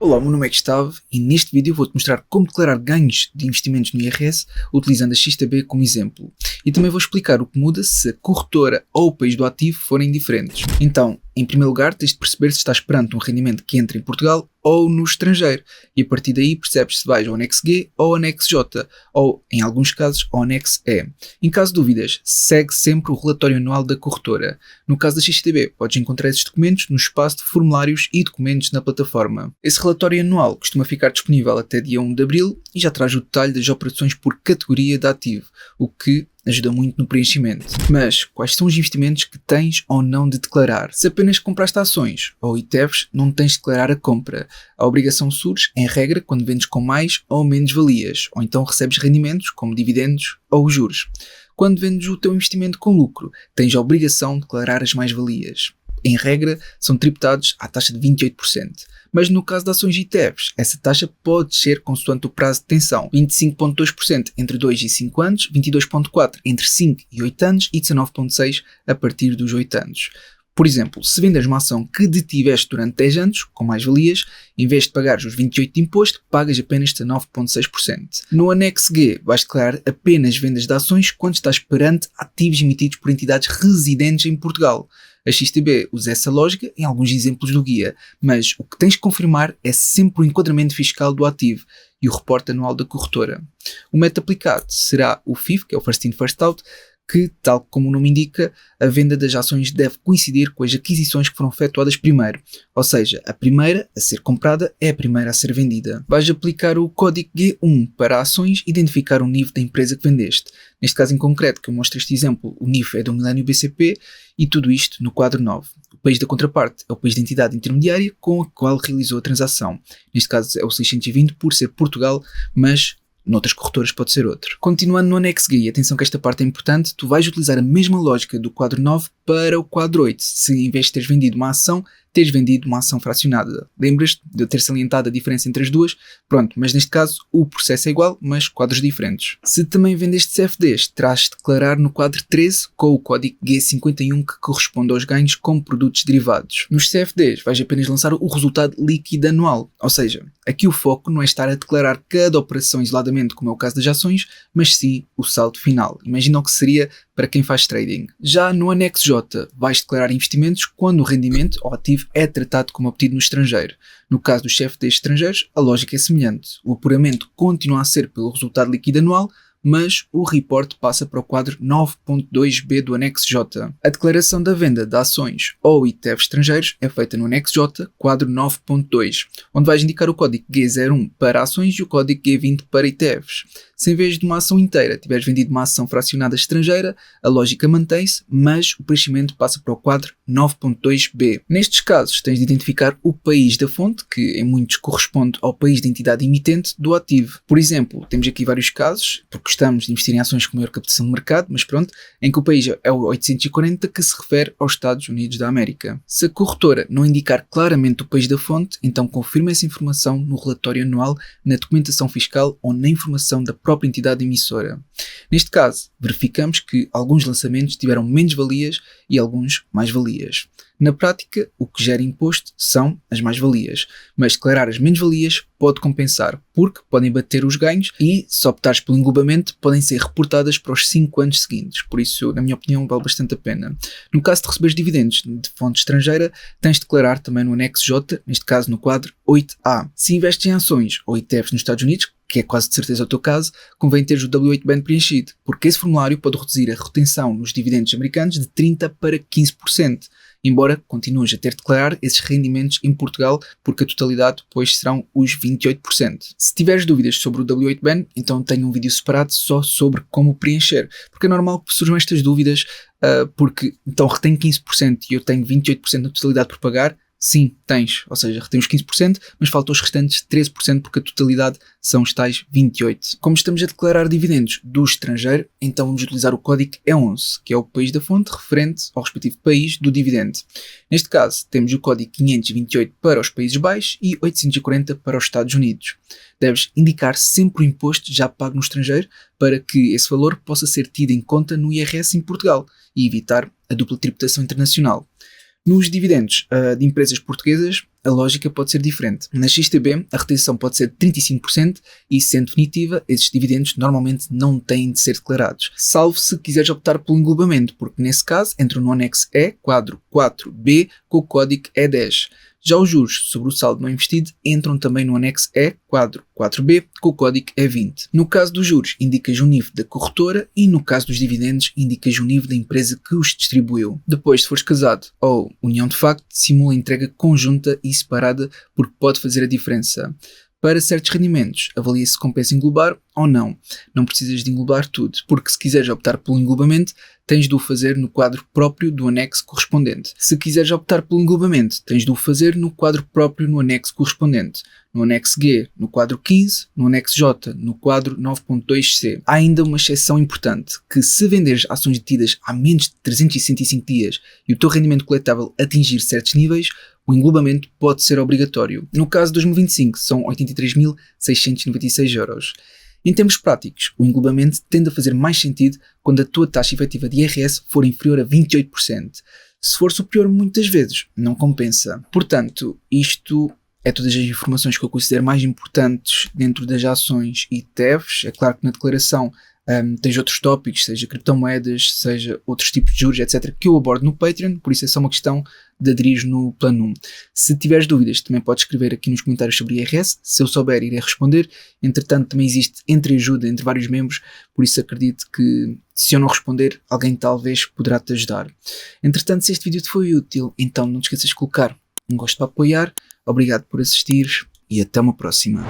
Olá, o meu nome é Gustavo e neste vídeo vou-te mostrar como declarar ganhos de investimentos no IRS utilizando a XTB como exemplo. E também vou explicar o que muda se a corretora ou o país do ativo forem diferentes. Então, em primeiro lugar, tens de perceber se estás perante um rendimento que entra em Portugal ou no estrangeiro. E a partir daí percebes se vais ao anexo G ou ao anexo J, ou, em alguns casos, ao anexo E. Em caso de dúvidas, segue sempre o relatório anual da corretora. No caso da XTB, podes encontrar esses documentos no espaço de formulários e documentos na plataforma. Esse relatório anual costuma ficar disponível até dia 1 de abril e já traz o detalhe das operações por categoria de ativo, o que ajuda muito no preenchimento. Mas quais são os investimentos que tens ou não de declarar? Se apenas compraste ações ou ETFs, não tens de declarar a compra. A obrigação surge, em regra, quando vendes com mais ou menos valias, ou então recebes rendimentos como dividendos ou juros. Quando vendes o teu investimento com lucro, tens a obrigação de declarar as mais-valias. Em regra, são tributados à taxa de 28%. Mas no caso de ações e ETFs, essa taxa pode ser consoante o prazo de detenção: 25,2% entre 2 e 5 anos, 22,4% entre 5 e 8 anos e 19,6% a partir dos 8 anos. Por exemplo, se vendes uma ação que detiveste durante 10 anos, com mais-valias, em vez de pagares os 28% de imposto, pagas apenas 19,6%. No anexo G, vais declarar apenas vendas de ações quando estás perante ativos emitidos por entidades residentes em Portugal. A XTB usa essa lógica em alguns exemplos do guia, mas o que tens de confirmar é sempre o enquadramento fiscal do ativo e o reporte anual da corretora. O método aplicado será o FIF, que é o First In, First Out, que, tal como o nome indica, a venda das ações deve coincidir com as aquisições que foram efetuadas primeiro, ou seja, a primeira a ser comprada é a primeira a ser vendida. Vais aplicar o código G1 para ações e identificar o NIF da empresa que vendeste. Neste caso em concreto, que eu mostro este exemplo, o NIF é do Millennium BCP e tudo isto no quadro 9. O país da contraparte é o país de entidade intermediária com a qual realizou a transação. Neste caso é o 620 por ser Portugal, mas noutras corretoras pode ser outro. Continuando no anexo G, atenção que esta parte é importante, tu vais utilizar a mesma lógica do quadro 9 para o quadro 8, se em vez de teres vendido uma ação, teres vendido uma ação fracionada. Lembras-te de eu ter salientado a diferença entre as duas? Pronto, mas neste caso o processo é igual, mas quadros diferentes. Se também vendeste CFDs, terás de declarar no quadro 13 com o código G51 que corresponde aos ganhos como produtos derivados. Nos CFDs vais apenas lançar o resultado líquido anual, ou seja, aqui o foco não é estar a declarar cada operação isoladamente, como é o caso das ações, mas sim o saldo final. Imagina o que seria para quem faz trading. Já no anexo J, vais declarar investimentos quando o rendimento ou ativo é tratado como obtido no estrangeiro. No caso dos CFDs estrangeiros, a lógica é semelhante. O apuramento continua a ser pelo resultado líquido anual, mas o report passa para o quadro 9.2b do anexo J. A declaração da venda de ações ou ETFs estrangeiros é feita no anexo J, quadro 9.2, onde vais indicar o código G01 para ações e o código G20 para ETFs. Se em vez de uma ação inteira tiveres vendido uma ação fracionada estrangeira, a lógica mantém-se, mas o preenchimento passa para o quadro 9.2b. Nestes casos, tens de identificar o país da fonte, que em muitos corresponde ao país de entidade emitente do ativo. Por exemplo, temos aqui vários casos, porque gostamos de investir em ações com maior captação de mercado, mas pronto, em que o país é o 840, que se refere aos Estados Unidos da América. Se a corretora não indicar claramente o país da fonte, então confirma essa informação no relatório anual, na documentação fiscal ou na informação da própria entidade emissora. Neste caso, verificamos que alguns lançamentos tiveram menos valias e alguns mais valias. Na prática, o que gera imposto são as mais-valias, mas declarar as menos-valias pode compensar, porque podem bater os ganhos e, se optares pelo englobamento, podem ser reportadas para os 5 anos seguintes. Por isso, na minha opinião, vale bastante a pena. No caso de receberes dividendos de fonte estrangeira, tens de declarar também no anexo J, neste caso no quadro 8A. Se investes em ações ou ETFs nos Estados Unidos, que é quase de certeza o teu caso, convém teres o W8BAN preenchido, porque esse formulário pode reduzir a retenção nos dividendos americanos de 30% para 15%, embora continues a ter de declarar esses rendimentos em Portugal, porque a totalidade depois serão os 28%. Se tiveres dúvidas sobre o W8BAN, então tenho um vídeo separado só sobre como preencher, porque é normal que surjam estas dúvidas, porque então retém 15% e eu tenho 28% da totalidade por pagar. Sim, tens, ou seja, retém os 15%, mas faltam os restantes 13% porque a totalidade são os tais 28%. Como estamos a declarar dividendos do estrangeiro, então vamos utilizar o código E11, que é o país da fonte referente ao respectivo país do dividendo. Neste caso, temos o código 528 para os Países Baixos e 840 para os Estados Unidos. Deves indicar sempre o imposto já pago no estrangeiro para que esse valor possa ser tido em conta no IRS em Portugal e evitar a dupla tributação internacional. Nos dividendos de empresas portuguesas, a lógica pode ser diferente. Na XTB, a retenção pode ser de 35% e, sendo definitiva, esses dividendos normalmente não têm de ser declarados, salvo se quiseres optar pelo englobamento, porque nesse caso entram no anexo E, quadro 4B, com o código E10. Já os juros sobre o saldo não investido entram também no anexo E, quadro 4B, com o código E20. No caso dos juros, indicas o NIF da corretora e no caso dos dividendos, indicas o NIF da empresa que os distribuiu. Depois, se fores casado ou união de facto, simula entrega conjunta e separada porque pode fazer a diferença. Para certos rendimentos, avalia se compensa englobar ou não. Não precisas de englobar tudo, porque se quiseres optar pelo englobamento, tens de o fazer no quadro próprio do anexo correspondente. Se quiseres optar pelo englobamento, tens de o fazer no quadro próprio no anexo correspondente. No anexo G, no quadro 15, no anexo J, no quadro 9.2c. Há ainda uma exceção importante, que se venderes ações detidas há menos de 365 dias e o teu rendimento coletável atingir certos níveis, o englobamento pode ser obrigatório. No caso de 2025, são 83.696 euros. Em termos práticos, o englobamento tende a fazer mais sentido quando a tua taxa efetiva de IRS for inferior a 28%. Se for superior muitas vezes, não compensa. Portanto, isto é todas as informações que eu considero mais importantes dentro das ações e ETFs. É claro que na declaração tens outros tópicos, seja criptomoedas, seja outros tipos de juros, etc., que eu abordo no Patreon, por isso é só uma questão de aderir no plano 1. Se tiveres dúvidas, também podes escrever aqui nos comentários sobre IRS, se eu souber irei responder. Entretanto, também existe entreajuda entre vários membros, por isso acredito que se eu não responder, alguém talvez poderá te ajudar. Entretanto, se este vídeo te foi útil, então não te esqueças de colocar um gosto para apoiar. Obrigado por assistir e até uma próxima.